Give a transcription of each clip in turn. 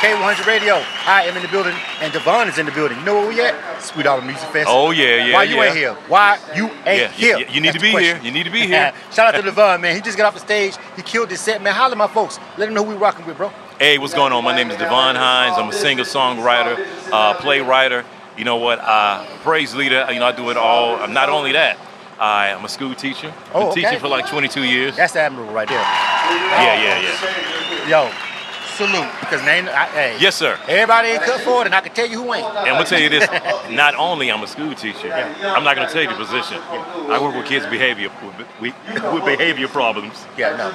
K100 Radio. I am in the building, and Devon is in the building. You know where we at? Sweet Auburn Music Fest. Oh, yeah. Why you ain't here? Why you ain't here? You need to be here. You need to be here. Shout out to Devon, man. He just got off the stage. He killed this set, man. Holla my folks. Let them know who we rocking with, bro. Hey, what's going on? My name is Devon Hines. I'm a singer-songwriter, playwright. You know what? Praise leader. You know, I do it all. Not only that, I am a school teacher. Been teaching for like 22 years. That's admirable right there. Yeah. Yo, salute. Because hey. Yes, sir. Everybody ain't cut for it, and I can tell you who ain't. And I'm going to tell you this. Not only I'm a school teacher, I'm not going to tell you the position. I work with kids' behavior with behavior problems. Yeah, no.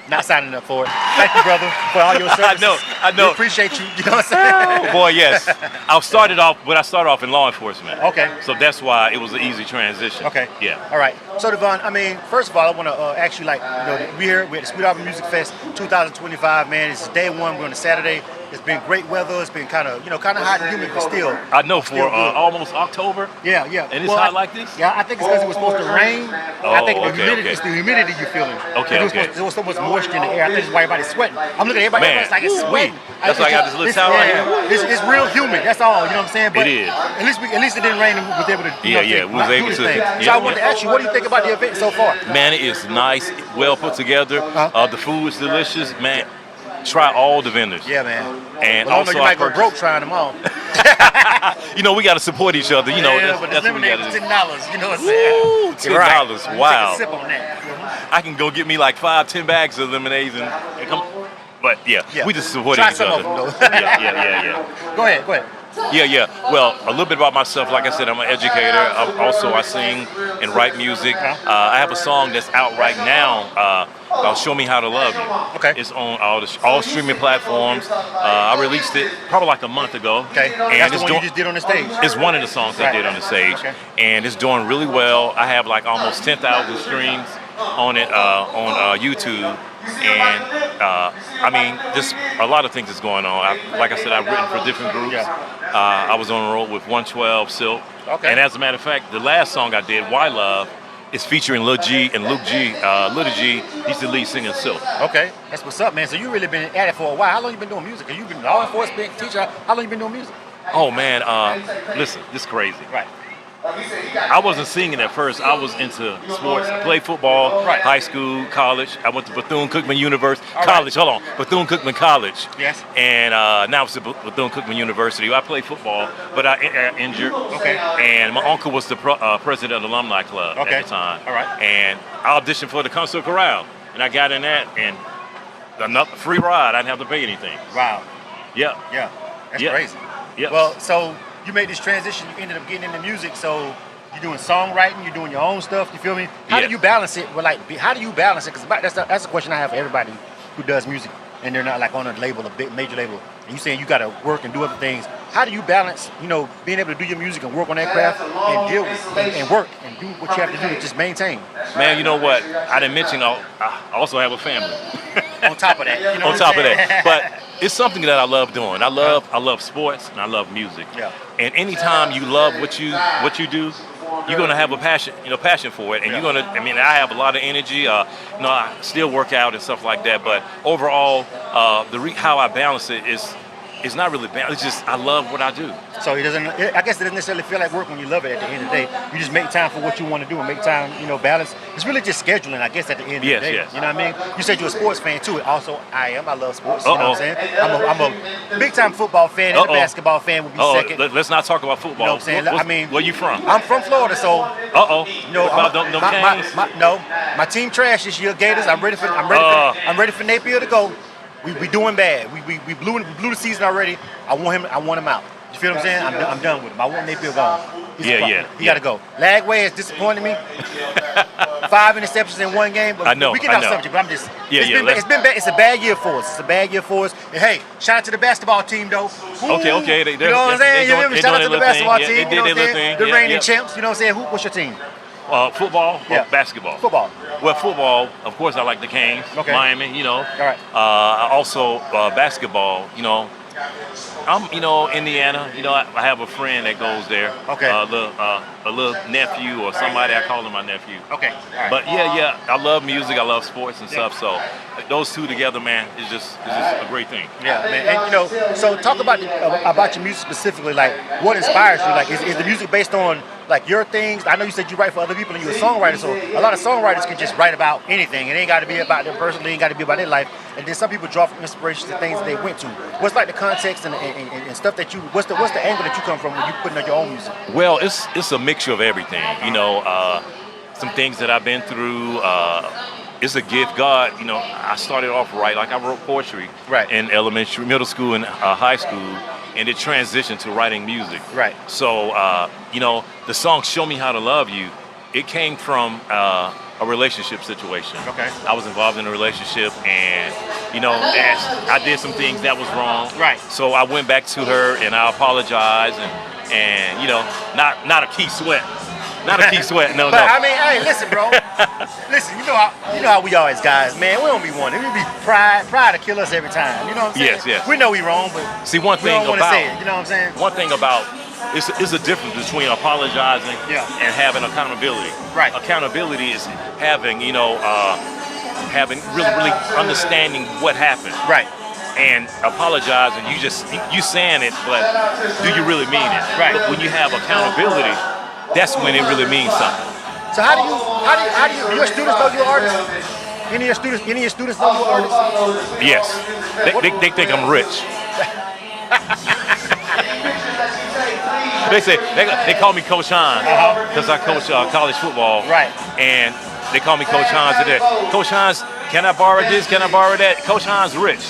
Not signing up for it. Thank you, brother, for all your services. I know. We appreciate you. You know what I'm saying? Oh, boy, yes. I started off in law enforcement. Okay. So that's why it was an easy transition. Okay. Yeah. All right. So, Devon, I mean, first of all, I want to ask you, like, you know, we're at the Sweet Auburn Music Fest 2025, man. It's day one. We're on a Saturday. It's been great weather. It's been kind of hot and humid, but still. I know, for almost October. Yeah. And it's hot like this? Yeah, I think it's because it was supposed to rain. I think it's the humidity you're feeling. Okay. There was so much moisture in the air. I think that's why everybody's sweating. I'm looking at everybody else like it's sweating. That's why I got this little towel right here. It's real humid. That's all. You know what I'm saying? But it is. At least it didn't rain and we was able to we was able to. So I wanted to ask you, what do you think about the event so far? Man, it is nice, well put together. The food is delicious, man. Try all the vendors. Yeah, man. And well, also, you might go broke trying them all. You know, we got to support each other. You know, that's what we got to do. $10. You know what I'm saying? $10. Right. Wow. Take a sip on that. I can go get me like 5-10 bags of lemonades and come. But we just support each other. Try some of them, though. Yeah. Go ahead. Yeah. Well, a little bit about myself. Like I said, I'm an educator. I sing and write music. I have a song that's out right now called "Show Me How to Love You." Okay. It's on all streaming platforms. I released it probably like a month ago. Okay. And that's the one you just did on the stage. It's one of the songs I did on the stage, and it's doing really well. I have like almost 10,000 streams on it on YouTube. And I mean, just a lot of things is going on. Like I said, I've written for different groups. I was on the road with 112 Silk. Okay. And as a matter of fact, the last song I did, Why Love, is featuring Lil G and Luke G. Little G, he's the lead singer of Silk. Okay. That's what's up, man. So you really been at it for a while. How long you been doing music? Have you been law enforcement teacher? How long you been doing music? Oh, man. Listen, this is crazy. Right. I wasn't singing at first. I was into sports. I played football, high school, college. I went to Bethune-Cookman University. Bethune-Cookman College. Yes. And now it's at Bethune-Cookman University. I played football, but I injured. Okay. And my uncle was the president of the Alumni Club at the time. All right. And I auditioned for the Concert Chorale. And I got in that, and another free ride. I didn't have to pay anything. Wow. Yeah. That's crazy. Yeah. Well, so you made this transition, you ended up getting into music, so you're doing songwriting, you're doing your own stuff, you feel me? How do you balance it? Well, how do you balance it? Because that's a question I have for everybody who does music, and they're not like on a label, a big major label, and you saying you got to work and do other things. How do you balance, being able to do your music and work on that craft and deal with and work and do what you have to do to just maintain? Man, you know what? I didn't mention I also have a family. On top of that. On top of that. But it's something that I love doing. I love sports and I love music. Yeah. And anytime you love what you do, you're gonna have a passion for it, and you're gonna. I mean, I have a lot of energy. I still work out and stuff like that. But overall, how I balance it is it's not really bad. It's just I love what I do. So I guess it doesn't necessarily feel like work when you love it at the end of the day. You just make time for what you want to do and make time, balance. It's really just scheduling, I guess, at the end of the day. Yes. You know what I mean? You said you're a sports fan too. Also, I am. I love sports. You know what I'm saying? I'm a big time football fan, and a basketball fan would be second. Let's not talk about football. You know what I'm saying? Where you from? I'm from Florida, so. My team trash this year, Gators. I'm ready for Napier to go. We doing bad. We blew the season already. I want him out. You feel what I'm saying? I'm done with him. I want Napier gone. He got to go. Lagway has disappointed me. 5 interceptions in one game. But I know. We get off subject, but I'm just. It's been bad. It's a bad year for us. And hey, shout out to the basketball team though. Okay. You know what I'm saying? Shout out to the basketball team. They did their little thing. The reigning champs. You know what I'm saying? What's your team? Football or basketball? Football. Well, football, of course, I like the Canes, Miami, All right. Also, basketball, I'm, Indiana. I have a friend that goes there. Okay. A little nephew or somebody. I call him my nephew. Okay. All right. But yeah, I love music. I love sports and stuff. So those two together, man, is just a great thing. Yeah, man. And so talk about your music specifically. Like, what inspires you? Like, is the music based on like your things? I know you said you write for other people and you're a songwriter. So a lot of songwriters can just write about anything. It ain't got to be about them personally. It ain't got to be about their life. And then some people draw from inspiration to things that they went to. What's like the context and stuff that you? What's the angle that you come from when you putting on your own music? Well, it's a mixture of everything. Some things that I've been through. It's a gift. God, I started off right. Like I wrote poetry in elementary, middle school, and high school, and it transitioned to writing music. Right. So, the song "Show Me How to Love You," it came from a relationship situation. Okay. I was involved in a relationship, and I did some things that was wrong. Right. So I went back to her and I apologized, and not a key sweat. Not a key sweat, no. But I mean, hey, listen, bro. Listen, you know how we are as guys, man. We don't be wanting. We be pride to kill us every time. You know what I'm saying? Yes. We know we wrong, but see, one we thing don't want to about say it. You know what I'm saying? One thing about it's a difference between apologizing and having accountability. Right. Accountability is having having really understanding what happened. Right. And apologizing, you saying it, but do you really mean it? Right. But when you have accountability, that's when it really means something. So how do you your students know you're an artist? Any of your students know you're an artist? Yes. They think I'm rich. They call me Coach Hines because I coach college football. Right. And they call me Coach Hines today. Coach Hines, can I borrow this? Can I borrow that? Coach Hines rich.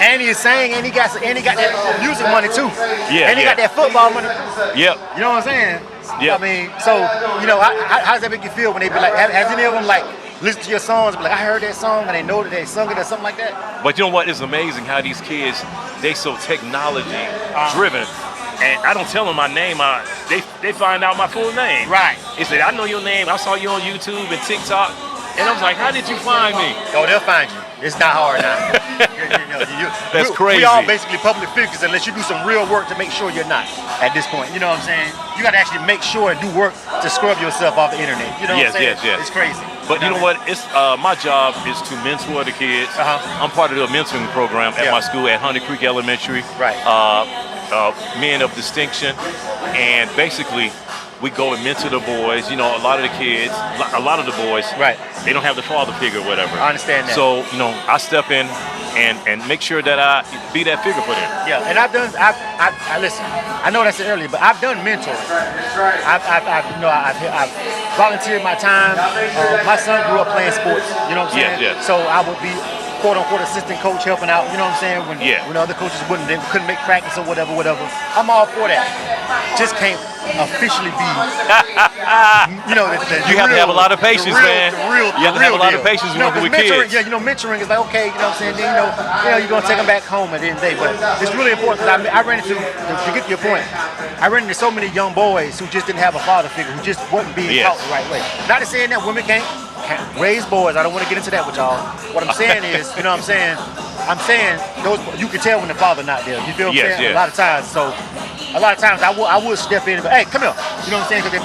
And he's saying, and he got that music money too. Yeah. And he got that football money. Yep. You know what I'm saying? Yeah. I mean, so how does that make you feel when they be like? Has any of them like listen to your songs and be like, I heard that song and they know that they sung it or something like that? But you know what? It's amazing how these kids, they so technology driven. And I don't tell them my name. They find out my full name. Right. They said, I know your name. I saw you on YouTube and TikTok. And I was like, how did you find me? Oh, they'll find you. It's not hard now. That's crazy. We all basically public figures unless you do some real work to make sure you're not at this point. You know what I'm saying? You got to actually make sure and do work to scrub yourself off the internet. You know what I'm saying? Yes. It's crazy. But you know what? It's my job is to mentor the kids. I'm part of the mentoring program at my school at Honey Creek Elementary. Right. Men of distinction, and basically we go and mentor the boys. A lot of the kids, a lot of the boys, they don't have the father figure or whatever. I understand that. So I step in and make sure that I be that figure for them. Yeah, and I've listen. I know what I said earlier, but I've done mentoring. I've volunteered my time. My son grew up playing sports. You know what I'm saying? Yeah. So I would be quote-unquote assistant coach helping out, you know what I'm saying, when other coaches couldn't make practice or whatever. I'm all for that. Just can't officially be, you have to have a lot of patience, man. You have to have a lot of patience working with mentoring, kids. Yeah, mentoring is like, okay, you know what I'm saying, then, you're going to take them back home at the end of the day. But it's really important because I ran into, to get to your point, I ran into so many young boys who just didn't have a father figure, who just wasn't being taught the right way. Not to saying that women can't raise boys. I don't want to get into that with y'all. What I'm saying is, you know what I'm saying? I'm saying those you can tell when the father not there. You feel what I'm saying? A lot of times. So a lot of times I would step in and be, hey, come here. You know what I'm saying? Because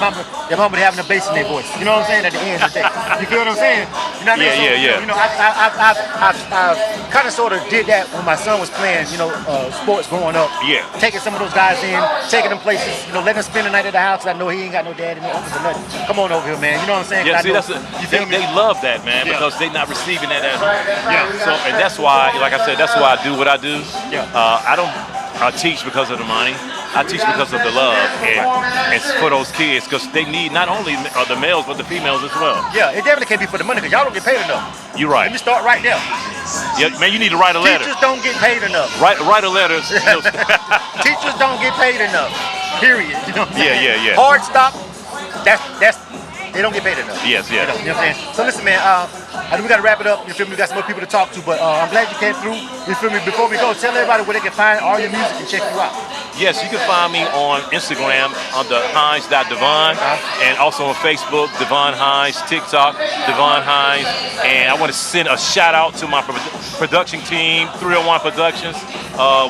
their mama having a bass in their voice. You know what I'm saying? At the end of the day. You feel what I'm saying? You know what I mean? I kind of sort of did that when my son was playing, sports growing up. Yeah. Taking some of those guys in, taking them places, letting them spend the night at the house. I know he ain't got no dad and no uncles or nothing. Come on over here, man. You know what I'm saying? Yeah, see, they love that, man, because they're not receiving that at home. Yeah. So, and that's why, like I said, that's why I do what I do. Yeah. I don't teach because of the money. I teach because of the love, and it's for those kids because they need not only the males but the females as well. Yeah, it definitely can't be for the money because y'all don't get paid enough. You're right. Let me start right there. Yeah, man, you need to write a letter. Teachers don't get paid enough. Write a letter. Teachers don't get paid enough. Period. You know what I'm saying? Yeah. Hard stop. That's they don't get paid enough. Yes. You know what I'm saying? So listen, man. I know we got to wrap it up. You feel me? We got some more people to talk to, but I'm glad you came through. You feel me? Before we go, tell everybody where they can find all your music and check you out. Yes, you can find me on Instagram under Hines.Devon, and also on Facebook, Devon Hines, TikTok, Devon Hines. And I want to send a shout out to my production team, 301 Productions.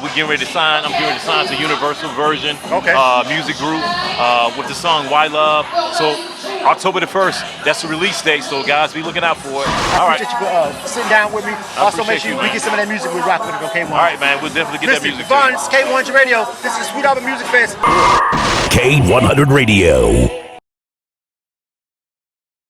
We're getting ready to sign. I'm getting ready to sign to Universal Version music group with the song Why Love. So October the 1st, that's the release date. So guys, be looking out for it. All right. You sitting down with me. Also, make sure we get some of that music. We rock with it on K1. All right, man. We'll definitely get that music. Devon, K100 Radio. This is Sweet Auburn Music Fest. K100 Radio.